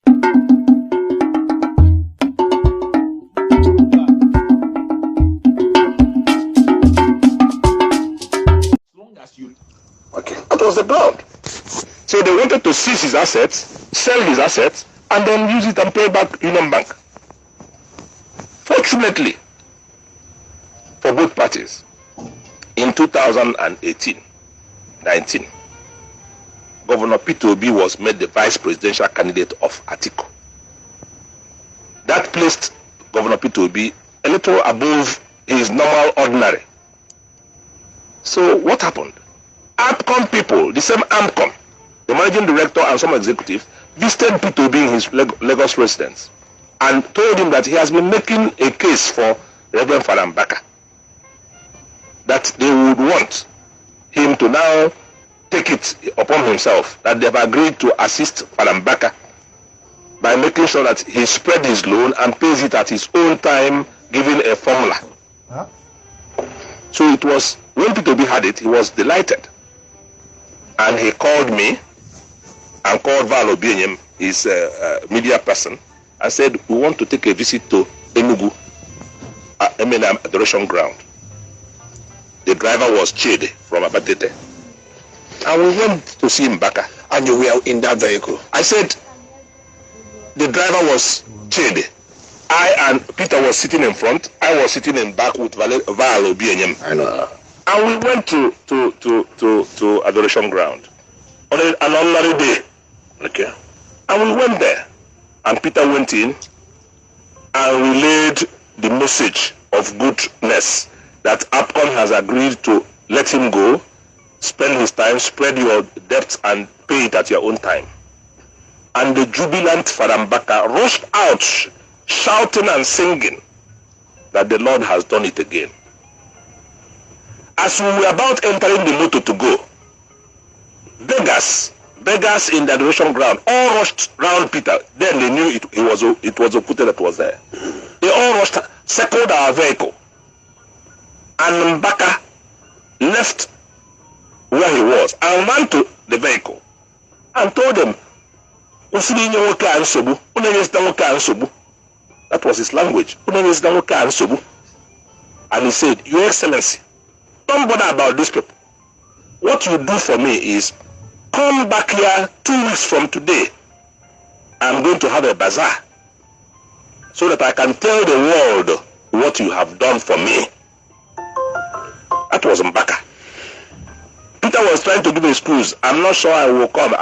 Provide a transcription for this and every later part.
Okay, that was the ground. So they wanted to seize his assets, sell his assets, and then use it and pay back Union Bank. Fortunately, for both parties, in 2018-19, Governor Peter Obi was made the vice presidential candidate of Atiku. That placed Governor Peter Obi a little above his normal ordinary. So what happened? AMCOM people, the same AMCOM, the managing director and some executives, visited Peter Obi in his Lagos residence and told him that he has been making a case for Reverend Father Mbaka, that they would want him to now take it upon himself, that they've agreed to assist Father Mbaka by making sure that he spread his loan and pays it at his own time, giving a formula. Huh? So it was, when Peter Obi had it, he was delighted. And he called me and called Val Obinyem, his media person, and said, we want to take a visit to Enugu, Emenam Adoration Ground. The driver was Chede from Abatete. And we went to see Mbaka. And you were in that vehicle? I said, the driver was Chede. I and Peter was sitting in front. I was sitting in back with Val Obinyem. I know. And we went to Adoration Ground on an ordinary day. Okay. And we went there. And Peter went in and relayed the message of goodness that APCON has agreed to let him go, spend his time, spread your debts and pay it at your own time. And the jubilant Father Mbaka rushed out, shouting and singing that the Lord has done it again. As we were about entering the motor to go, beggars in the Adoration Ground all rushed round Peter. Then they knew it was Okute that was there. They all rushed, circled our vehicle. And Mbaka left where he was and ran to the vehicle and told them, that was his language. And he said, Your Excellency, don't bother about these people. What you do for me is come back here 2 weeks from today. I'm going to have a bazaar so that I can tell the world what you have done for me. That was Mbaka. Peter was trying to give an excuse. I'm not sure I will come.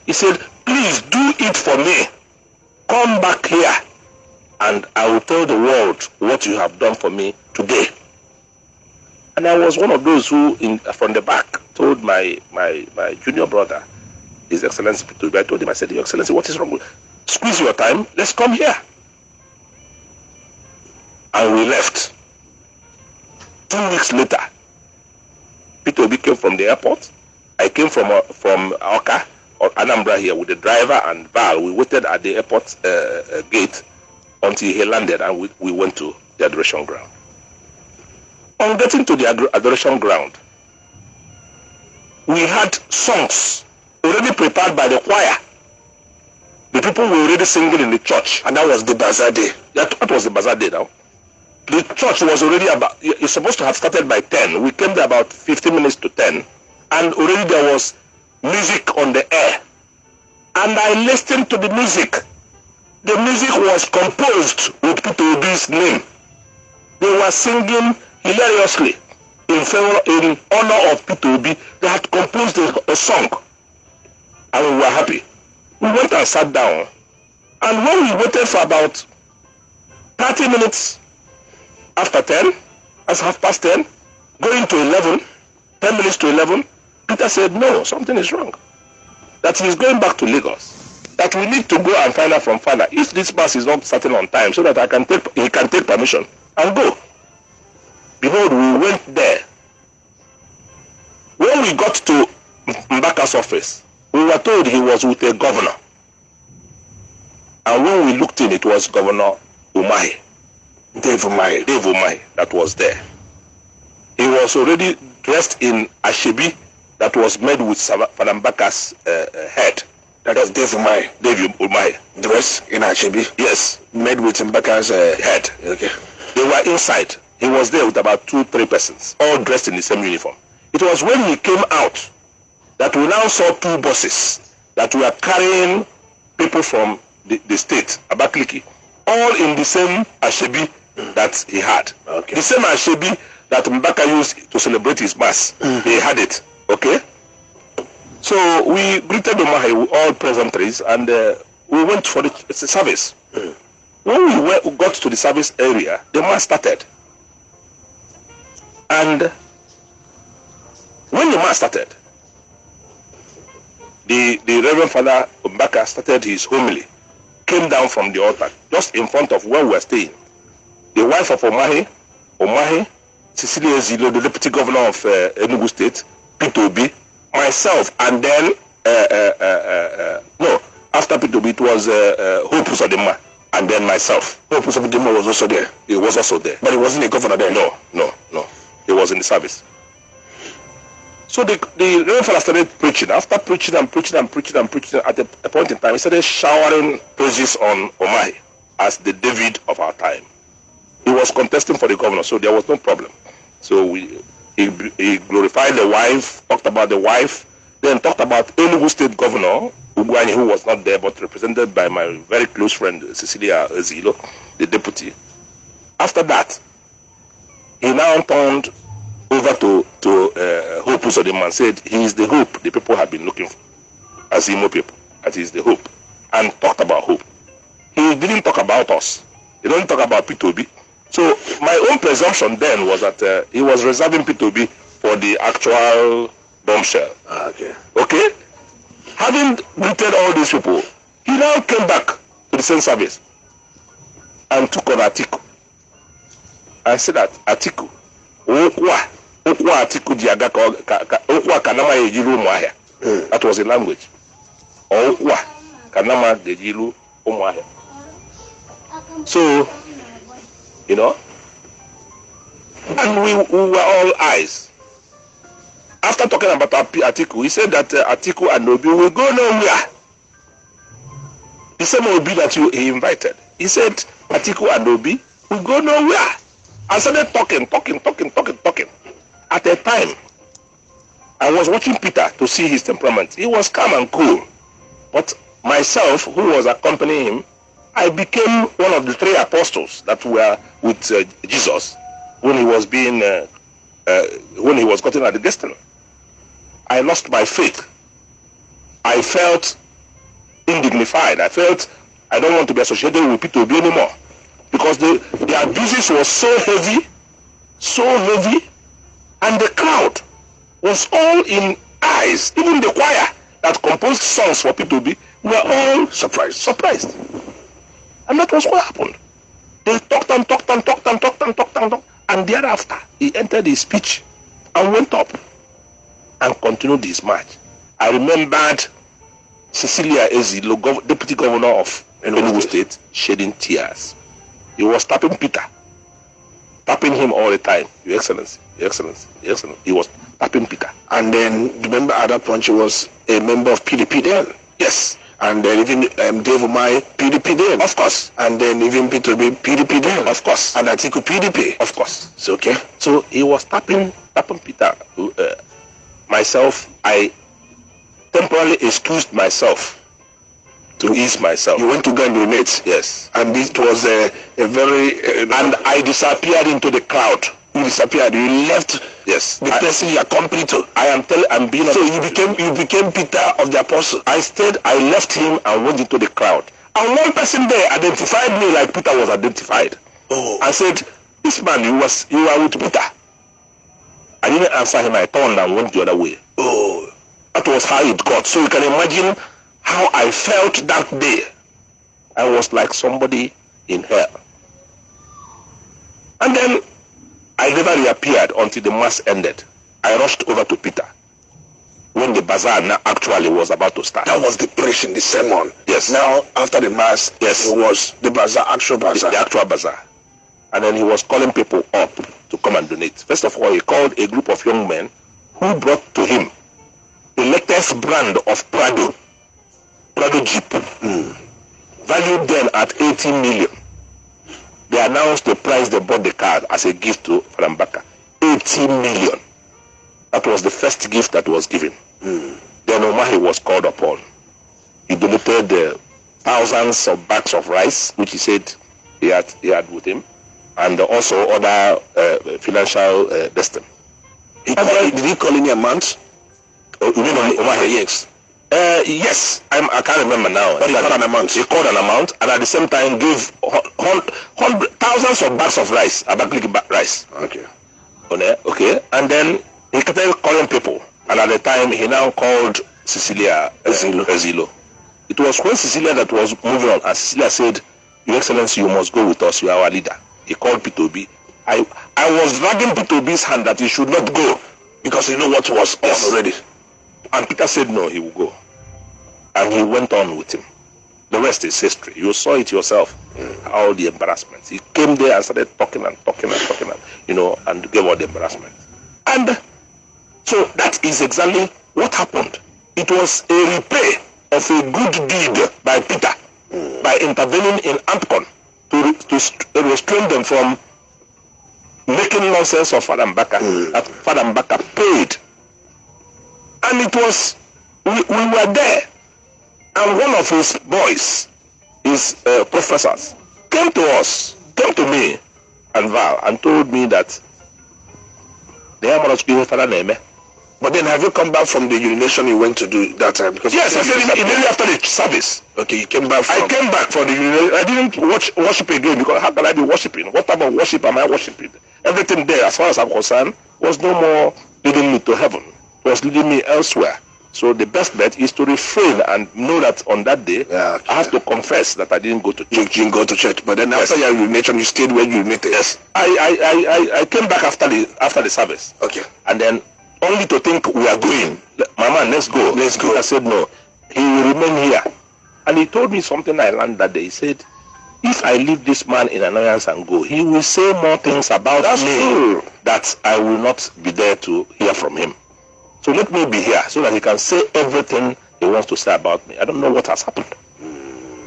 He said, please do it for me. Come back here and I will tell the world what you have done for me today. And I was one of those who, from the back, told my junior brother, His Excellency Peter Obi. I told him, I said, Your Excellency, what is wrong? Squeeze your time. Let's come here. And we left. 2 weeks later, Peter Obi came from the airport. I came from Oka or Anambra here with the driver and Val. We waited at the airport gate until he landed, and we went to the Adoration Ground. On getting to the Adoration Ground, we had songs already prepared by the choir. The people were already singing in the church, and that was the bazaar day. That was the bazaar day now. The church was already it's supposed to have started by 10. We came there about 15 minutes to 10, and already there was music on the air. And I listened to the music. The music was composed with Peter Obi's name. They were singing hilariously in honor of Peter Obi. They had composed a song, and we were happy. We went and sat down, and when we waited for about 30 minutes after 10, as 10:30, going to 11, 10 minutes to 11, Peter said, no, something is wrong. That he is going back to Lagos. That we need to go and find out from Father if this bus is not starting on time, so that he can take permission and go. Behold, we went there. When we got to Mbaka's office, we were told he was with a governor. And when we looked in, it was Governor Umahi. Dave Umahi, that was there. He was already dressed in Ashebi that was made with Father Mbaka's head. That is Dave Umai. Dave Umai. Dressed in Ashebi. Yes. Made with Mbaka's head. Okay. They were inside. He was there with about 2-3 persons, all dressed in the same uniform. It was when he came out that we now saw 2 buses that were carrying people from the state, Abakaliki, all in the same Ashebi that he had. Okay. The same Ashebi that Mbaka used to celebrate his mass. They had it. Okay. So we greeted Umahi with all pleasantries and we went for the service. When we got to the service area, the mass started. And when the mass started, the Reverend Father Mbaka started his homily, came down from the altar, just in front of where we were staying. The wife of Omahi, Cecilia Zilo, the deputy governor of Enugu State, P2B, myself, and then, no, after P2B, it was Hope Usadima, and then myself. Hope Usadima was also there. He was also there. But he wasn't a governor there? No. He was in the service. So the Reverend Father started preaching. After preaching, at a point in time, he started showering praises on Omahi as the David of our time. He was contesting for the governor, so there was no problem. So he glorified the wife, talked about the wife, then talked about Enugu State Governor, Ugwani, who was not there, but represented by my very close friend, Cecilia Zilo, the deputy. After that, he now turned over to Hope Uzodimma and said, he is the hope the people have been looking for, as Imo people, that he is the hope, and talked about hope. He didn't talk about us. He didn't talk about P2B. So my own presumption then was that he was reserving P2B for the actual bombshell. Okay? Having greeted all these people, he now came back to the same service and took on Atiku. I said that Atiku, Atiku kanama ejiru umuahia. That was the language. Kanama ejiru umuahia. So, you know, and we were all eyes. After talking about Atiku, he said that Atiku and Obi will go nowhere. The same Obi that he invited. He said Atiku and Obi will go nowhere. I started talking. At a time, I was watching Peter to see his temperament. He was calm and cool. But myself, who was accompanying him, I became one of the 3 apostles that were with Jesus when he was being, when he was gotten at the destiny. I lost my faith. I felt indignified. I felt I don't want to be associated with P2B anymore. Because the abuses was so heavy, and the crowd was all in eyes. Even the choir that composed songs for P2B were all surprised. And that was what happened. They talked, and thereafter he entered his speech and went up and continued his march. I remembered Cecilia Ezilo, deputy governor of Enugu State, shedding tears. He was tapping Peter, tapping him all the time. Your Excellency, Your Excellency, Your Excellency. He was tapping Peter. And then, remember at that point, he was a member of PDP then? Yes. And then even Dave Umai, PDP then? Of course. And then even P2B, PDP then? Of course. And Atiku, PDP? Of course. It's okay. So he was tapping Peter. Myself, I temporarily excused myself to ease myself. You went to go and urinate? Yes. And it was a very... and I disappeared into the crowd. You disappeared. You left. Yes. The person you accompanied to. I'm being... So you became Peter of the Apostle. I left him and went into the crowd. And one person there identified me like Peter was identified. Oh. I said, this man, you are with Peter. I didn't answer him. I turned and went the other way. Oh. That was how it got. So you can imagine how I felt that day. I was like somebody in hell. And then I never reappeared until the mass ended. I rushed over to Peter when the bazaar now actually was about to start. That was the preaching, the sermon. Yes. Now, after the mass, yes, it was the bazaar, actual bazaar. The actual bazaar. And then he was calling people up to come and donate. First of all, he called a group of young men who brought to him the latest brand of Prado. Prado Jeep, valued then at 80 million. They announced the price they bought the car as a gift to Mbaka. 80 million. That was the first gift that was given. Then Umahi was called upon. He donated thousands of bags of rice, which he said he had with him, and also other financial destiny. Did he call any amount? You mean Umahi? Yes. Yes, I can't remember now. But he called an amount. He called an amount, and at the same time gave thousands of bags of rice, Abakaliki rice. Okay. Okay, and then he kept calling people, and at the time he now called Cecilia Ezilo. It was when Cecilia that was moving on, and Cecilia said, "Your Excellency, you must go with us. You are our leader." He called P2B. I was dragging P2B's hand that he should not go because he knew what was on already. And Peter said no, he will go. And he went on with him. The rest is history. You saw it yourself. All the embarrassments. He came there and started talking and gave all the embarrassment. And so that is exactly what happened. It was a repay of a good deed by Peter by intervening in Ampcon to restrain them from making nonsense of Father Mbaka. That Father Mbaka paid. And it was, we were there. And one of his boys, his professors, came to me and Val, and told me that they are going to give Father Neme. But then have you come back from the urination you went to do that time? Because yes, I said immediately after the service. Okay, you came back from... I came back from the urination. I didn't worship again, because how can I be worshiping? What type of worship am I worshiping? Everything there, as far as I'm concerned, was no more leading me to heaven. It was leading me elsewhere. So the best bet is to refrain and know that on that day, I have to confess that I didn't go to church. You didn't go to church, but then after your urination, you stayed where you urinated. Yes, I came back after the service. Okay. And then only to think we are going. Mama, let's go. Let's go. I said no. He will remain here. And he told me something I learned that day. He said, if I leave this man in annoyance and go, he will say more things about me that I will not be there to hear from him. So let me be here so that he can say everything he wants to say about me. I don't know what has happened.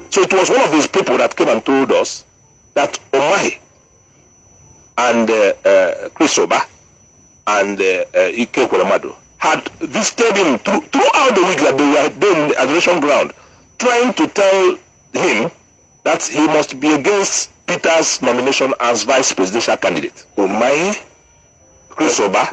So it was one of these people that came and told us that Umahi and Chris Oba and Ike Kwelemadu had visited him throughout the week that they were there in the adoration ground, trying to tell him that he must be against Peter's nomination as vice presidential candidate. Umahi, Chris Oba,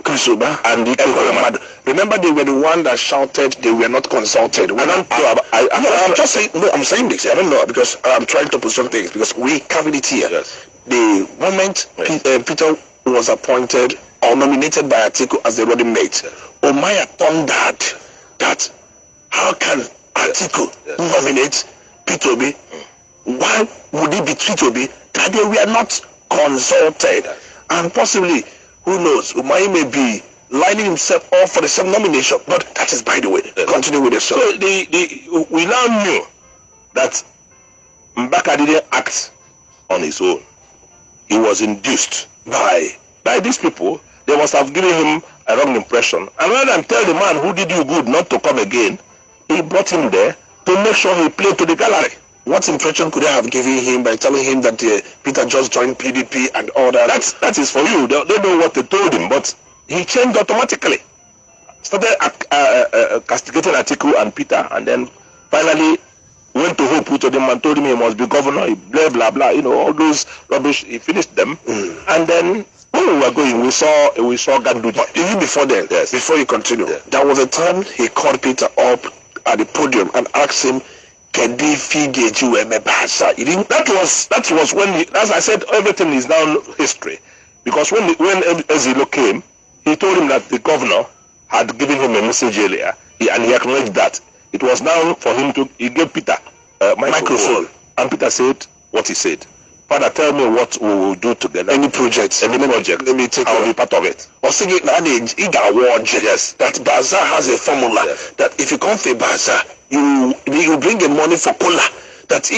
and Ike Kwelemadu. Remember, they were the one that shouted they were not consulted. I'm saying this. I don't know, because I'm trying to put some things, because we covered it here. Yes. The moment Peter was appointed or nominated by Atiku as the running mate, Omaya thundered that how can Atiku nominate P2B? Why would it be P2B that they were not consulted? And possibly, who knows, Umahi may be lining himself up for the same nomination, but that is by the way. Continue with the story. So we now knew that Mbaka didn't act on his own. He was induced by these people. They must have given him a wrong impression. And rather than tell the man who did you good not to come again, he brought him there to make sure he played to the gallery. What impression could they have given him by telling him that Peter just joined PDP and all that? That is for you. They know what they told him, but he changed automatically. Started castigating Atiku and Peter, and then finally went to Hope to them and told him he must be governor, blah, blah, blah, all those rubbish. He finished them. And then when we were going, we saw Ganduji. But even before then, yes. Before you continue, there was a time he called Peter up at the podium and asked him, that was when, as I said, everything is now history. Because when Ezilo came, he told him that the governor had given him a message earlier, and he acknowledged that. It was now for him he gave Peter a microphone. And Peter said what he said. Father, tell me what we will do together. Any project. Let me take I'll be part of it. Yes. That Bazaar has a formula that if you come for Bazaar, you bring the money for cola. That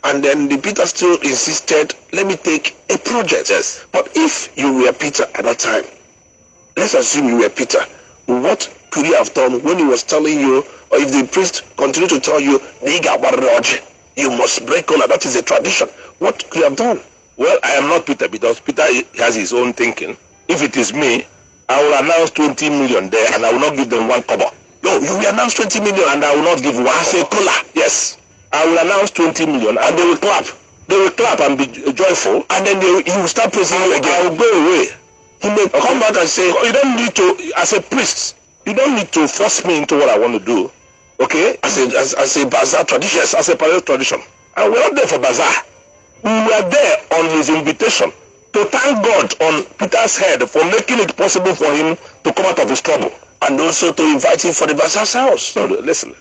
and then the Peter still insisted, let me take a project. Yes. But if you were Peter at that time, let's assume you were Peter, what could he have done when he was telling you, or if the priest continued to tell you, you must break kola, that is a tradition? What could he have done? Well, I am not Peter, because Peter has his own thinking. If it is me, I will announce 20 million there, and I will not give them one kobo. No, you will announce 20 million, and I will not give one kola. Yes, I will announce 20 million, and they will clap. They will clap and be joyful, and then he will start praising you again. I will go away. He may come back and say, you don't need to, as a priest, you don't need to force me into what I want to do. Okay? As a bazaar tradition. Yes, as a parallel tradition. And we're not there for bazaar. We were there on his invitation to thank God on Peter's head for making it possible for him to come out of his trouble. And also to invite him for the bazaar sales. No, listen.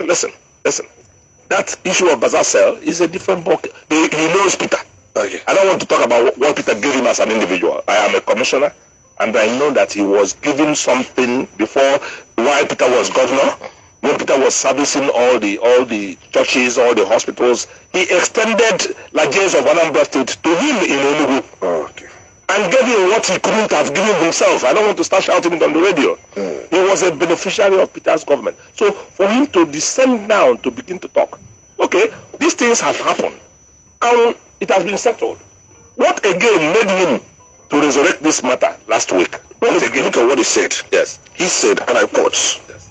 That issue of bazaar sale is a different book. He knows Peter. Okay. I don't want to talk about what Peter gave him as an individual. I am a commissioner, and I know that he was given something before, while Peter was governor. When Peter was servicing all the churches, all the hospitals, he extended Lajes of Anambra State to him in Enugu. Oh, okay. And gave him what he couldn't have given himself. I don't want to start shouting it on the radio. He was a beneficiary of Peter's government. So for him to descend down to begin to talk, okay, these things have happened, and it has been settled. What again made him to resurrect this matter last week? Look at what he said. Yes. He said, and I quote, yes,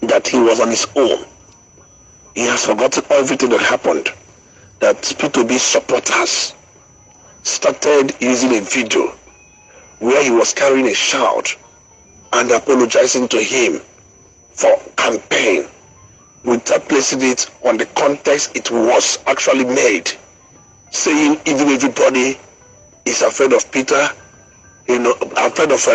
that he was on his own. He has forgotten everything that happened. That P2B supporters started using a video where he was carrying a shout and apologizing to him for campaign without placing it on the context it was actually made, saying even everybody is afraid of Peter, afraid of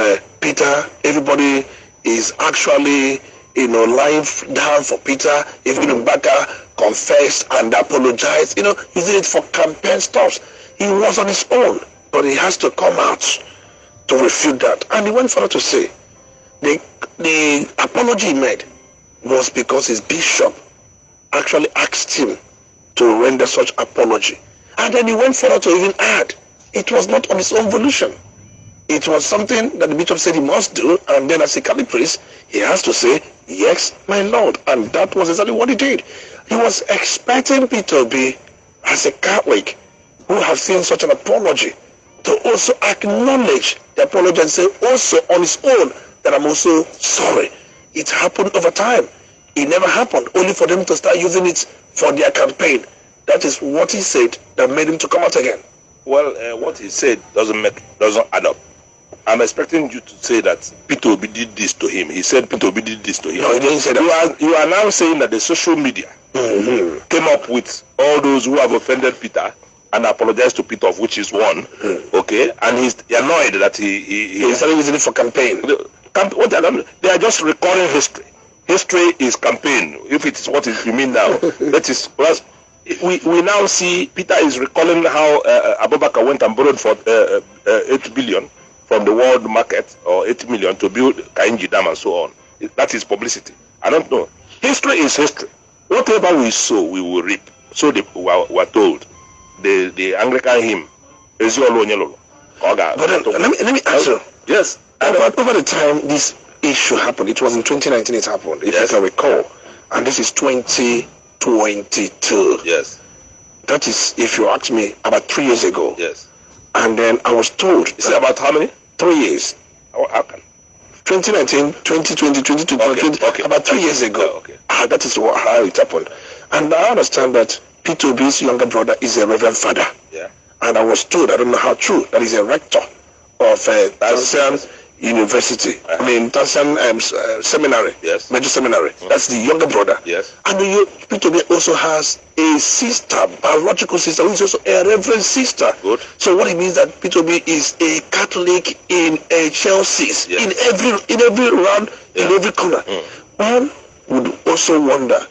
Peter, everybody is actually lying down for Peter. Even Mbaka confessed and apologized, using it for campaign stuffs. He was on his own, but he has to come out to refute that. And he went further to say the apology he made was because his bishop actually asked him to render such apology. And then he went further to even add, it was not on his own volition. It was something that the bishop said he must do, and then as a Catholic priest, he has to say, yes, my Lord. And that was exactly what he did. He was expecting Peter to be, as a Catholic, who have seen such an apology, to also acknowledge the apology and say also on his own that I'm also sorry. It happened over time. It never happened, only for them to start using it for their campaign. That is what he said that made him to come out again. Well, what he said doesn't add up. I'm expecting you to say that Peter Obi did this to him. He said Peter Obi did this to him. No, he didn't say that. You are now saying that the social media came up with all those who have offended Peter and apologized to Peter, of which is one. Okay, and he's annoyed that he started using it for campaign. They are just recalling history. History is campaign. If it is what you mean now, that is. We now see Peter is recalling how Abubakar went and borrowed for 8 billion from the world market, or 8 million to build Kainji Dam and so on. That is publicity. I don't know. History is history. Whatever we sow, we will reap. So they were told. The Anglican hymn, but let me answer. Yes. Over the time this issue happened, it was in 2019 it happened, if I can recall. And this is 2022. Yes. That is, if you ask me, about 3 years ago. Yes. And then I was told. Is it about how many? 3 years. How can? 2019, 2020, 2022, okay. About 3 years ago. Okay. That is how it happened. And I understand that P2B's younger brother is a reverend father. Yeah. And I was told, I don't know how true, that he's a rector of Tansian University. Tansian Seminary. Yes. Major Seminary. That's the younger brother. Yes. And P2B also has a sister, biological sister, who is also a reverend sister. Good. So what it means that P2B is a Catholic in a Chelsea's, yes, in every round, in every corner. One would also wonder,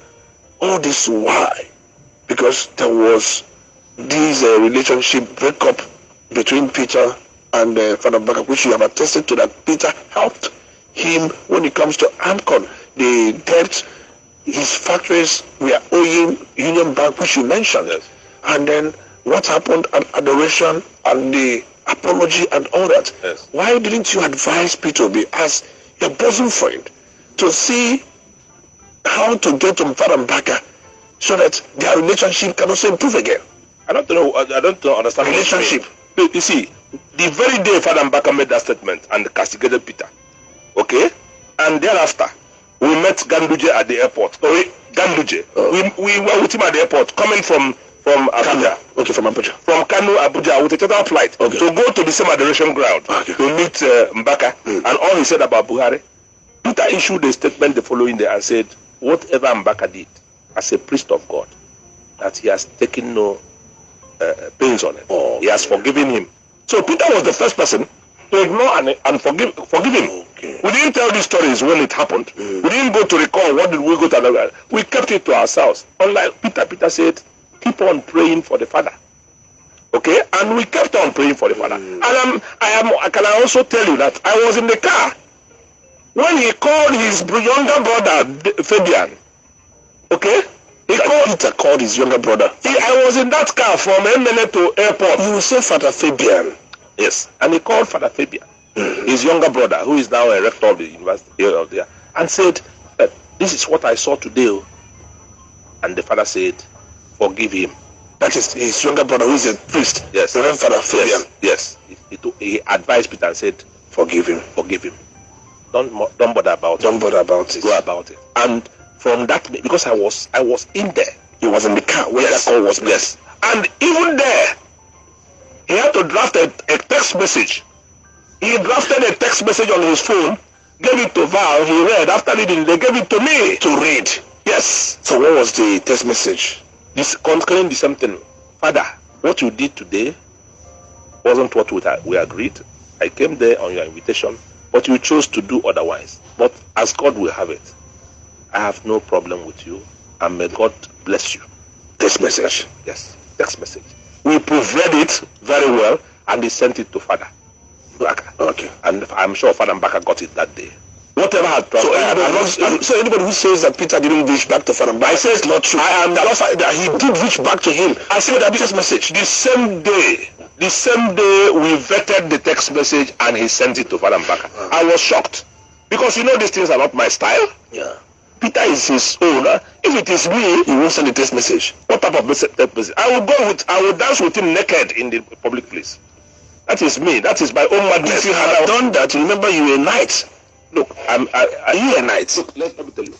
all this why? Because there was this relationship breakup between Peter and Father Mbaka, which you have attested to, that Peter helped him when it comes to AMCON. The debt his factories were owing Union Bank, which you mentioned. Yes. And then what happened at adoration and the apology and all that. Yes. Why didn't you advise P2B as your bosom friend to see how to get to Father Mbaka so that their relationship can also improve again. I don't understand relationship. You see, the very day Father Mbaka made that statement and castigated Peter, okay, and thereafter we met Ganduje at the airport. Ganduje. We were with him at the airport, coming from Abuja. Okay, from Abuja. From Kano, Abuja, with a charter flight to go to the same adoration ground to meet Mbaka. And all he said about Buhari. Peter issued a statement the following day and said, whatever Mbaka did as a priest of God, that he has taken no pains on it. He has forgiven him. So Peter was the first person to ignore and forgive him. Okay. We didn't tell these stories when it happened. We didn't go to recall what did we go to. We kept it to ourselves. Unlike Peter said, keep on praying for the Father. Okay? And we kept on praying for the Father. And can I also tell you that I was in the car when he called his younger brother Fabian. Okay? Peter called his younger brother. I was in that car from Emene to airport. You say Father Fabian. Yes. And he called Father Fabian, his younger brother, who is now a rector of the university of there, and said, this is what I saw today. And the father said, forgive him. That is his younger brother, who is a priest. Yes. Reverend Father Fabian. Yes. He advised Peter and said, forgive him. Forgive him. Don't bother about it. Don't bother about it. Go about it. And from that, because I was in there. He was in the car where that call was made. Yes. And even there, he had to draft a text message. He drafted a text message on his phone, gave it to Val, he read. After reading, they gave it to me to read. Yes. So what was the text message? This concerning the same thing. Father, what you did today wasn't what we agreed. I came there on your invitation, but you chose to do otherwise. But as God will have it, I have no problem with you, and may God bless you. Text message. Yes, text message. We proofread it very well, and he sent it to Father Mbaka. Okay. And I'm sure Father Mbaka got it that day. Whatever had transpired. So anybody who says that Peter didn't reach back to Father Mbaka, I say it's not true. I am that he did reach back to him. I see that text message. The same day we vetted the text message and he sent it to Father Mbaka. I was shocked. Because these things are not my style. Yeah. Peter is his own. If it is me, he won't send a text message. What type of text message? I will dance with him naked in the public place. That is me. That is my own madness. If you had done that, remember you were a knight. Look, are you a knight? Look, let me tell you.